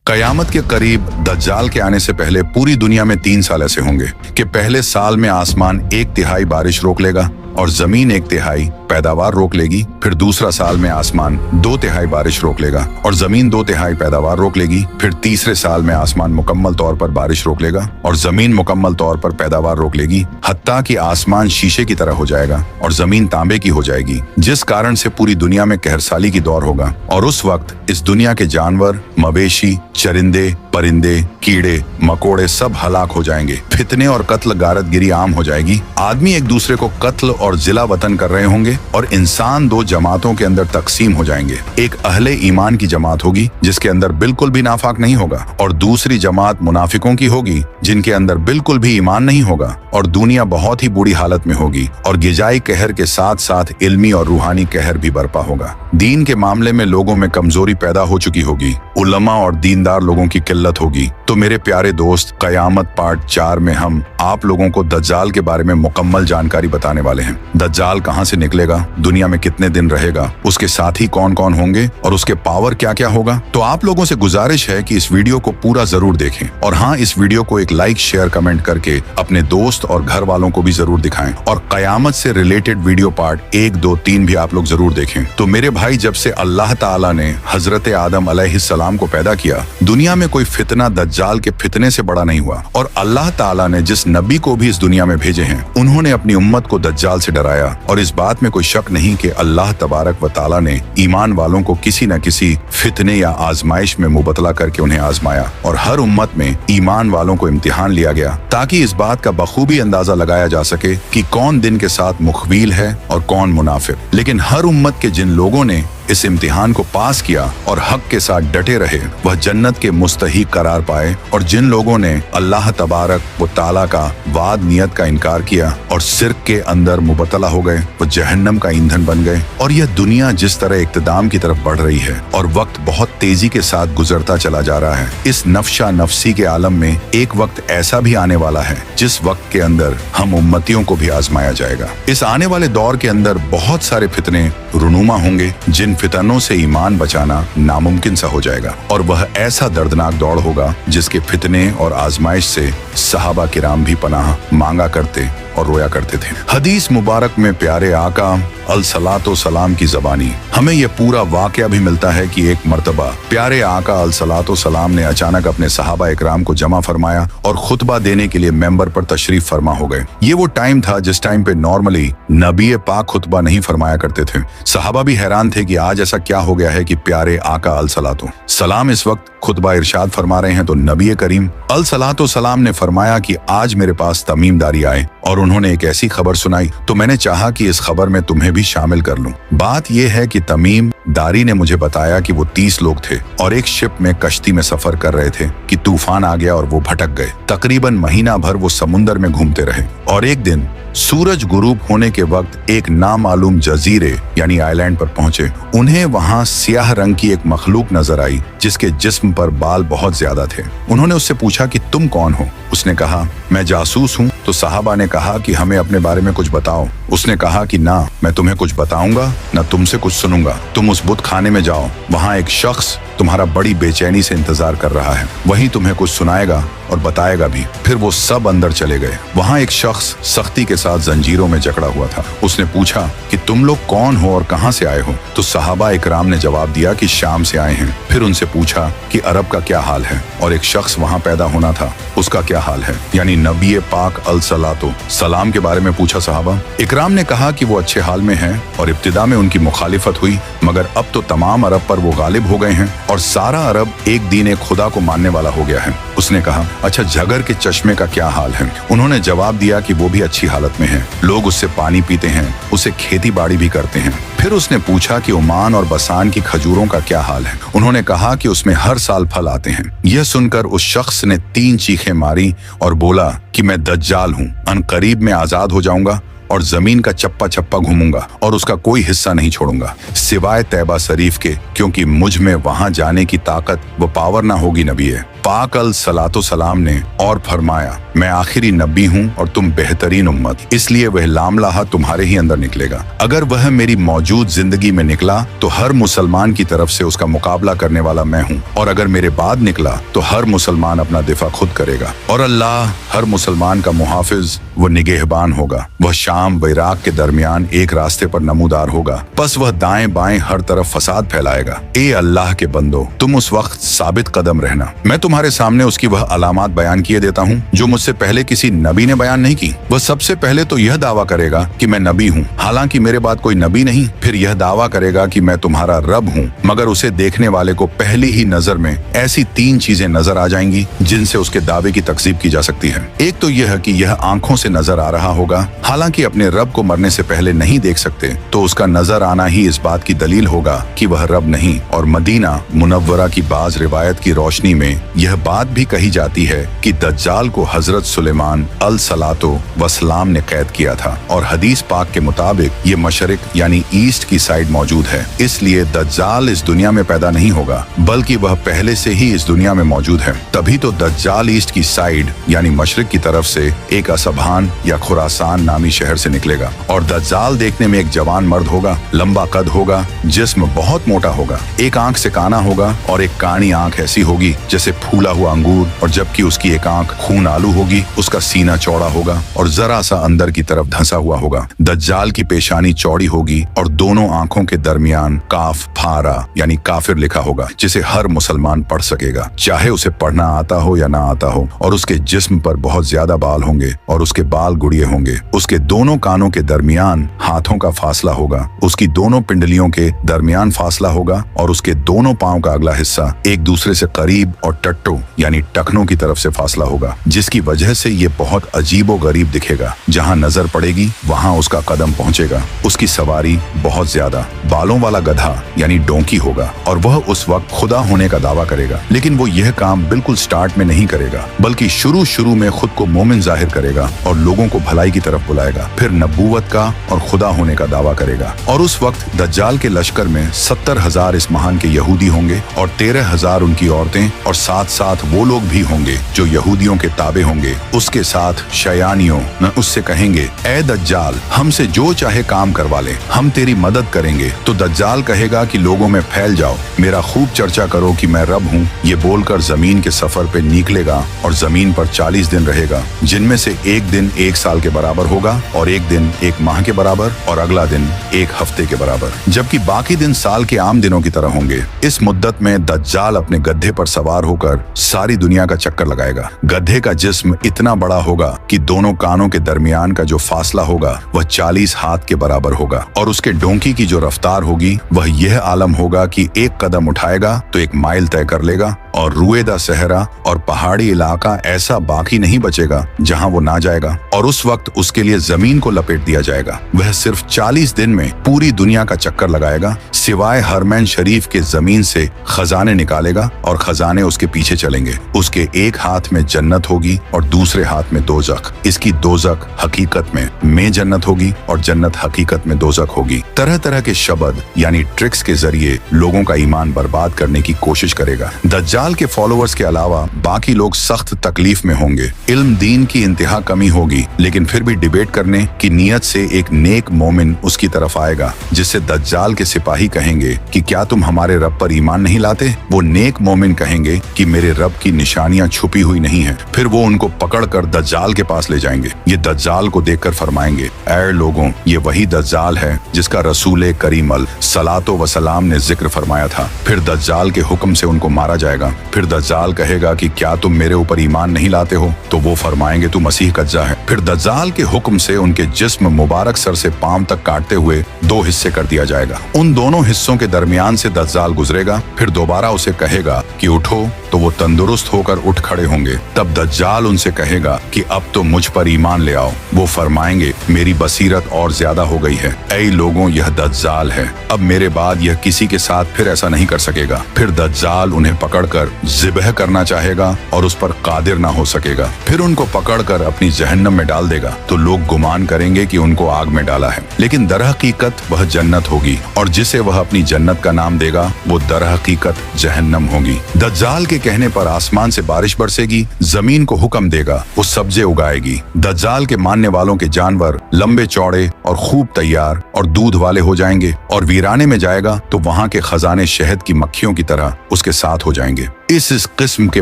कयामत के करीब दज्जाल के आने से पहले पूरी दुनिया में 3 साल ऐसे होंगे कि पहले साल में आसमान 1/3 बारिश रोक लेगा और जमीन 1/3 पैदावार रोक लेगी। फिर दूसरा साल में आसमान 2/3 बारिश रोक लेगा और जमीन 2/3 पैदावार रोक लेगी। फिर तीसरे साल में आसमान मुकम्मल तौर पर बारिश रोक लेगा और जमीन मुकम्मल तौर पर पैदावार रोक लेगी, हत्ता कि आसमान शीशे की तरह हो जाएगा और जमीन तांबे की हो जाएगी, जिस कारण से पूरी दुनिया में कहरसाली की दौर होगा। और उस वक्त इस दुनिया के जानवर, मवेशी, चरिंदे, परिंदे, कीड़े मकोड़े सब हलाक हो जाएंगे। फितने और कत्ल गारतगिरी आम हो जाएगी। आदमी एक दूसरे को कत्ल और जिला वतन कर रहे होंगे और इंसान 2 जमातों के अंदर तकसीम हो जाएंगे। एक अहले ईमान की जमात होगी जिसके अंदर बिल्कुल भी नाफाक नहीं होगा और दूसरी जमात मुनाफिकों की होगी जिनके अंदर बिल्कुल भी ईमान नहीं होगा और दुनिया बहुत ही बुरी हालत में होगी और गिजाई कहर के साथ साथ इल्मी और रूहानी कहर भी बरपा होगा। दीन के मामले में लोगों में कमजोरी पैदा हो चुकी होगी, उलमा और दीनदार लोगों की किल्लत होगी। तो मेरे प्यारे दोस्त, कयामत पार्ट 4 में हम आप लोगों को दज्जाल के बारे में मुकम्मल जानकारी बताने वाले हैं। दज्जाल कहां से निकलेगा, दुनिया में कितने दिन रहेगा, उसके साथी कौन कौन होंगे और उसके पावर क्या क्या होगा। तो आप लोगों से गुजारिश है कि इस वीडियो को पूरा जरूर देखें और हाँ, इस वीडियो को एक लाइक, शेयर, कमेंट करके अपने दोस्त और घर वालों को भी जरूर दिखाएं और कयामत से रिलेटेड वीडियो पार्ट 1, 2, 3 भी आप लोग जरूर देखें। तो मेरे भाई, जब से अल्लाह ताला ने हजरत आदम अलैहिस्सलाम को पैदा किया, दुनिया में कोई फितना दज्जाल के फितने से बड़ा नहीं हुआ और अल्लाह ताला ने जिस नबी को भी इस दुनिया में भेजे हैं, उन्होंने अपनी उम्मत को दज्जाल से डराया। और इस बात में कोई शक नहीं कि अल्लाह तबारक व ताला ने ईमान वालों को किसी न किसी फितने या आजमाइश में मुबतला करके उन्हें आजमाया और हर उम्मत में ईमान वालों को इम्तिहान लिया गया ताकि इस बात का बखूबी अंदाजा लगाया जा सके कि कौन दिन के साथ मुखबिल है और कौन मुनाफिक। लेकिन हर उम्मत के जिन लोगों ने इस इम्तिहान को पास किया और हक के साथ डटे रहे, वह जन्नत के मुस्तहिक करार पाए और जिन लोगों ने अल्लाह तबारक व ताला का वाद नियत का इनकार किया और सिर्क के अंदर मुबतला हो गए, वो जहन्नम का ईंधन बन गए। और यह दुनिया जिस तरह इक्तदाम की तरफ बढ़ रही है और वक्त बहुत तेजी के साथ गुजरता चला जा रहा है, इस नफ्शा नफसी के आलम में एक वक्त ऐसा भी आने वाला है जिस वक्त के अंदर हम उम्मतियों को भी आजमाया जाएगा। इस आने वाले दौर के अंदर बहुत सारे फितने रुनुमा होंगे जिन फितनों से ईमान बचाना नामुमकिन सा हो जाएगा और वह ऐसा दर्दनाक दौड़ होगा जिसके फितने और आजमाइश से सहाबा किराम भी पनाह मांगा करते और रोया करते थे। हदीस मुबारक में प्यारे आका अलसलातो सलाम की ज़बानी हमें यह पूरा वाकया भी मिलता है कि एक मर्तबा प्यारे आका अलसलातो सलाम ने अचानक अपने सहाबा इकराम को जमा फरमाया और खुतबा देने के लिए मेंबर पर तशरीफ फरमा हो गए। ये वो टाइम था जिस टाइम पे नॉर्मली नबी पाक खुतबा नहीं फरमाया करते थे। सहाबा भी हैरान थे कि आज ऐसा क्या हो गया है कि प्यारे आका अलसलातो सलाम इस वक्त खुतबा इरशाद फरमा रहे हैं। तो नबी करीम अलसलातो सलाम ने फरमाया कि आज मेरे पास तमीमदारी आए और उन्होंने एक ऐसी खबर सुनाई, तो मैंने चाहा कि इस खबर में तुम्हें भी शामिल कर लूं। बात यह है कि तमीम दारी ने मुझे बताया कि वो 30 लोग थे और एक शिप में कश्ती में सफर कर रहे थे कि तूफान आ गया और वो भटक गए। तकरीबन महीना भर वो समुंदर में घूमते रहे और एक दिन सूरज गुरूब होने के वक्त एक नामालूम जजीरे यानी आइलैंड पर पहुंचे। उन्हें वहां सियाह रंग की एक मखलूक नजर आई जिसके जिस्म पर बाल बहुत ज्यादा थे। उन्होंने उससे पूछा कि तुम कौन हो? उसने कहा, मैं जासूस हूँ। तो साहबा ने कहा कि हमें अपने बारे में कुछ बताओ। उसने कहा कि ना, मैं तुम्हें कुछ बताऊंगा ना तुमसे कुछ सुनूंगा। तुम उस बुत खाने में जाओ, वहाँ एक शख्स तुम्हारा बड़ी बेचैनी से इंतजार कर रहा है, वहीं तुम्हें कुछ सुनाएगा और बताएगा भी। फिर वो सब अंदर चले गए। वहाँ एक शख्स सख्ती के साथ जंजीरों में जकड़ा हुआ था। उसने पूछा कि तुम लोग कौन हो और कहाँ से आए हो? तो सहाबा इकराम ने जवाब दिया कि शाम से आए हैं। फिर उनसे पूछा कि अरब का क्या हाल है और एक शख्स वहाँ पैदा होना था, उसका क्या हाल है? यानी नबी पाक अलसलातो सलाम के बारे में पूछा सहाबा। इकराम ने कहा कि वो अच्छे हाल में हैं और इब्तिदा में उनकी मुखालिफत हुई, मगर अब तो तमाम अरब पर वो गालिब हो गए हैं और सारा अरब एक दीन एक खुदा को मानने वाला हो गया है। उसने कहा, अच्छा झगर के चश्मे का क्या हाल है? उन्होंने जवाब दिया कि वो भी अच्छी हालत में है, लोग उससे पानी पीते हैं, उसे खेती बाड़ी भी करते हैं। फिर उसने पूछा कि ओमान और बसान की खजूरों का क्या हाल है? उन्होंने कहा कि उसमें हर साल फल आते हैं। यह सुनकर उस शख्स ने 3 चीखें मारी और बोला कि मैं दज्जाल हूँ, अनकरीब में आजाद हो जाऊंगा और जमीन का चप्पा चप्पा घूमूंगा और उसका कोई हिस्सा नहीं छोड़ूंगा सिवाय तैबा शरीफ के, क्योंकि मुझ में वहां जाने की ताकत व पावर ना होगी नबी है। पाक अल सलातो सलाम ने और फरमाया, मैं आखिरी नबी हूँ और तुम बेहतरीन उम्मत, इसलिए वह लामलाहा तुम्हारे ही अंदर निकलेगा। अगर वह मेरी मौजूद जिंदगी में निकला तो हर मुसलमान की तरफ से उसका मुकाबला करने वाला मैं हूँ, और अगर मेरे बाद निकला तो हर मुसलमान अपना दिफा खुद करेगा, और अल्लाह हर मुसलमान का मुहाफिज वो निगहबान होगा। वह शाम व इराक के दरमियान एक रास्ते पर नमूदार होगा, बस वह दाएं बाएं हर तरफ फसाद फैलाएगा। ए अल्लाह के बंदो, तुम उस वक्त साबित कदम रहना। मैं तुम्हारे सामने उसकी वह अलामात बयान किए देता हूँ जो मुझसे पहले किसी नबी ने बयान नहीं की। वह सबसे पहले तो यह दावा करेगा कि मैं नबी हूँ, हालांकि मेरे बाद कोई नबी नहीं। फिर यह दावा करेगा कि मैं तुम्हारा रब हूँ, मगर उसे देखने वाले को पहली ही नजर में ऐसी 3 चीजें नजर आ जाएंगी जिनसे उसके दावे की तकजीब की जा सकती है। एक तो यह कि यह आंखों से नजर आ रहा होगा, हालांकि अपने रब को मरने से पहले नहीं देख सकते, तो उसका नजर आना ही इस बात की दलील होगा कि वह रब नहीं। और मदीना मुनव्वरा की बाज रिवायत की रोशनी में यह बात भी कही जाती है कि दज्जाल को हजरत सुलेमान अल सलातो वसलाम ने कैद किया था, और हदीस पाक के मुताबिक ये मशरिक यानी ईस्ट की साइड मौजूद है। इसलिए दज्जाल इस दुनिया में पैदा नहीं होगा, बल्कि वह पहले से ही इस दुनिया में मौजूद है। तभी तो दज्जाल ईस्ट की साइड यानी मशरिक की तरफ से एक असबान या खुरासान नामी शहर से निकलेगा, और दज्जाल देखने में एक जवान मर्द होगा, लंबा कद होगा, जिस्म बहुत मोटा होगा, एक आंख से काना होगा और एक कानी आंख ऐसी होगी जैसे फूला हुआ अंगूर, और जबकि उसकी एक आंख खून आलू होगी। उसका सीना चौड़ा होगा और जरा सा अंदर की तरफ धंसा हुआ होगा। दज्जाल की पेशानी चौड़ी होगी और दोनों आंखों के दरमियान काफ फारा यानी काफिर लिखा होगा, जिसे हर मुसलमान पढ़ सकेगा, चाहे उसे पढ़ना आता हो या ना आता हो। और उसके जिस्म पर बहुत ज्यादा बाल होंगे और उसके बाल गुड़िए होंगे। उसके दोनों कानों के दरमियान हाथों का फासला होगा, उसकी दोनों पिंडलियों के दरमियान फासला होगा, और उसके दोनों पांव का अगला हिस्सा एक दूसरे से करीब और टट्टो यानी टखनों की तरफ से फासला होगा, जिसकी वजह से ये बहुत अजीबो गरीब दिखेगा। जहाँ नजर पड़ेगी वहाँ उसका कदम पहुँचेगा। उसकी सवारी बहुत ज्यादा बालों वाला गधा यानी डोंकी होगा, और वह उस वक्त खुदा होने का दावा करेगा। लेकिन वो यह काम बिल्कुल स्टार्ट में नहीं करेगा, बल्कि शुरू में खुद को मोमिन जाहिर करेगा और लोगों को भलाई की तरफ बुलाएगा, फिर नबूवत का और खुदा होने का दावा करेगा। और उस वक्त दज्जाल के लश्कर में 70,000 इस महान के यहूदी होंगे और 13,000 उनकी औरतें, और साथ साथ वो लोग भी होंगे जो यहूदियों के ताबे होंगे। उसके साथ शयानियों न उससे कहेंगे, ए दज्जाल, हमसे जो चाहे काम करवा ले, हम तेरी मदद करेंगे। तो दज्जाल कहेगा कि लोगों में फैल जाओ, मेरा खूब चर्चा करो कि मैं रब हूँ। ये बोलकर जमीन के सफर पे निकलेगा और जमीन पर 40 दिन रहेगा, जिनमें से एक दिन 1 साल के बराबर होगा, और एक दिन 1 माह के बराबर, और अगला दिन 1 हफ्ते के बराबर, जबकि बाकी दिन साल के आम दिनों की तरह होंगे। इस मुद्दत में दज्जाल अपने गधे पर सवार होकर सारी दुनिया का चक्कर लगाएगा। गधे का जिस्म इतना बड़ा होगा कि दोनों कानों के दरमियान का जो फासला होगा वह 40 हाथ के बराबर होगा, और उसके डोंकी की जो रफ्तार होगी वह यह आलम होगा कि एक कदम उठाएगा तो 1 माइल तय कर लेगा, और रुएदा सहरा और पहाड़ी इलाका ऐसा बाकी नहीं बचेगा जहां वो ना जाएगा, और उस वक्त उसके लिए जमीन को लपेट दिया जाएगा। वह सिर्फ 40 दिन में पूरी दुनिया का चक्कर लगाएगा, सिवाय हरमैन शरीफ के जमीन से खजाने निकालेगा, और खजाने उसके पीछे चलेंगे। उसके एक हाथ में जन्नत होगी और दूसरे हाथ में दोजख। इसकी दोजख हकीकत में जन्नत होगी और जन्नत हकीकत में दोजख होगी। तरह तरह के शब्द यानी ट्रिक्स के जरिए लोगों का ईमान बर्बाद करने की कोशिश करेगा। दज्जाल के फॉलोअर्स के अलावा बाकी लोग सख्त तकलीफ में होंगे। इल्म दीन की इंतहा कमी होगी, लेकिन फिर भी डिबेट करने की नीयत से एक नेक मोमिन उसकी तरफ आएगा, जिससे दज्जाल के सिपाही कहेंगे कि क्या तुम हमारे रब पर ईमान नहीं लाते? वो नेक मोमिन कहेंगे कि मेरे रब की निशानियां छुपी हुई नहीं है। फिर वो उनको पकड़कर दज्जाल के पास ले जाएंगे। ये दज्जाल को देखकर फरमाएंगे, ऐ लोगों, ये वही दज्जाल है जिसका रसूल करीम अल सलातो वसलाम ने जिक्र फरमाया था। फिर दज्जाल के हुक्म से उनको मारा जाएगा। फिर दज्जाल कहेगा कि क्या तुम मेरे ऊपर ईमान नहीं लाते हो? तो वो फरमाएंगे, तू मसीह कज्जा है। फिर दज्जाल के हुक्म से उनके जिस्म मुबारक सर से पांव तक काटते हुए दो हिस्से कर दिया जाएगा। उन दोनों हिस्सों के दरमियान से दज्जाल गुजरेगा, फिर दोबारा उसे कहेगा कि उठो, तो वो तंदुरुस्त होकर उठ खड़े होंगे। तब दज्जाल उनसे कहेगा कि अब तो मुझ पर ईमान ले आओ। वो फरमाएंगे, मेरी बसीरत और ज्यादा हो गई है। ऐ लोगों, यह दज्जाल है, अब मेरे बाद यह किसी के साथ फिर ऐसा नहीं कर सकेगा। फिर दज्जाल उन्हें पकड़कर ज़िबह करना चाहेगा और उस पर कादिर ना हो सकेगा। फिर उनको पकड़कर अपनी जहन्नम में डाल देगा, तो लोग गुमान करेंगे कि उनको आग में डाला है, लेकिन दरहकीकत वह जन्नत होगी, और जिसे वह अपनी जन्नत का नाम देगा वो दरहकीकत जहन्नम होगी। दज्जाल के कहने पर आसमान से बारिश बरसेगी, जमीन को हुक्म देगा, वो सब्जे उगाएगी। दज्जाल के मानने वालों के जानवर लंबे चौड़े और खूब तैयार और दूध वाले हो जाएंगे, और वीराने में जाएगा तो वहाँ के खजाने शहद की मक्खियों की तरह उसके साथ हो जाएंगे। इस किस्म के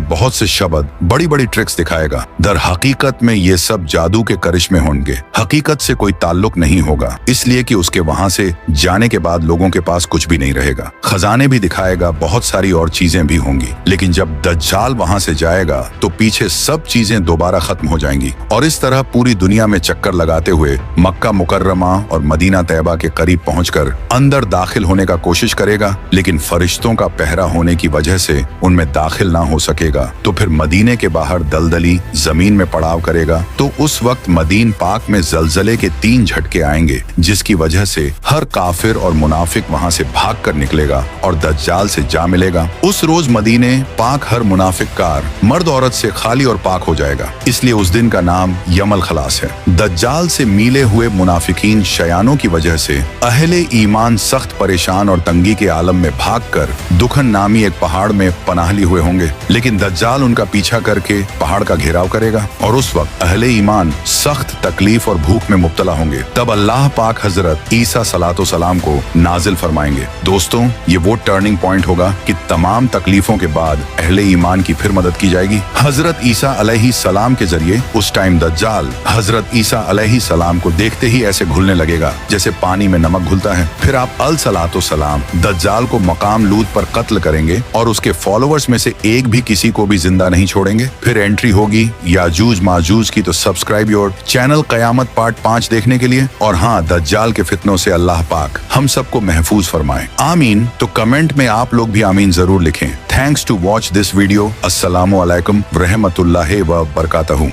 बहुत से शब्द, बड़ी बड़ी ट्रिक्स दिखाएगा। दर हकीकत में ये सब जादू के करिश्मे होंगे, हकीकत से कोई ताल्लुक नहीं होगा, इसलिए कि उसके वहाँ से जाने के बाद लोगों के पास कुछ भी नहीं रहेगा। खजाने भी दिखाएगा, बहुत सारी और चीजें भी होंगी, लेकिन जब दज्जाल वहाँ से जाएगा तो पीछे सब चीजें दोबारा खत्म हो जाएंगी, और इस तरह पूरी दुनिया में चक्कर लगाते हुए मक्का मुकर्रमा और मदीना तैयबा के करीब पहुंचकर अंदर दाखिल होने का कोशिश करेगा, लेकिन फरिश्तों का पहरा होने की वजह से उनमें दाखिल ना हो सकेगा। तो फिर मदीने के बाहर दलदली जमीन में पड़ाव करेगा। तो उस वक्त मदीन पाक में जलजले के 3 झटके आएंगे, जिसकी वजह से हर काफिर और मुनाफिक वहां से भाग कर निकलेगा और दज्जाल से जा मिलेगा। उस रोज मदीने पाक हर मुनाफिक कार मर्द औरत से खाली और पाक हो जाएगा, इसलिए उस दिन का नाम यमल खलास है। दज्जाल से मिले हुए मुनाफिकीन शयानों की वजह से अहले ईमान सख्त परेशान और तंगी के आलम में भागकर दुखन नामी एक पहाड़ में पनाह हुए होंगे, लेकिन दज्जाल उनका पीछा करके पहाड़ का घेराव करेगा, और उस वक्त अहले ईमान सख्त तकलीफ और भूख में मुब्तला होंगे। तब अल्लाह पाक हजरत ईसा सलातो सलाम को नाजिल फरमाएंगे। दोस्तों, ये वो टर्निंग पॉइंट होगा कि तमाम तकलीफों के बाद अहले ईमान की फिर मदद की जाएगी। हजरत ईसा अलैहि सलाम के जरिए उस टाइम दज्जाल हजरत ईसा अलैहि सलाम को देखते ही ऐसे घुलने लगेगा जैसे पानी में नमक घुलता है। फिर आप अल सलातो सलाम दज्जाल को मकाम लूत पर कत्ल करेंगे और उसके फॉलोअर्स में से एक भी किसी को भी जिंदा नहीं छोड़ेंगे। फिर एंट्री होगी याजूज माजूज की। तो subscribe your channel Qayamat part 5 देखने के लिए। और हाँ, दज्जाल के फितनों से अल्लाह पाक हम सबको महफूज फरमाए, आमीन। तो कमेंट में आप लोग भी आमीन जरूर लिखें। Thanks to watch this video. अस्सलामु अलैकुम व रहमतुल्लाहि व बरकातहू।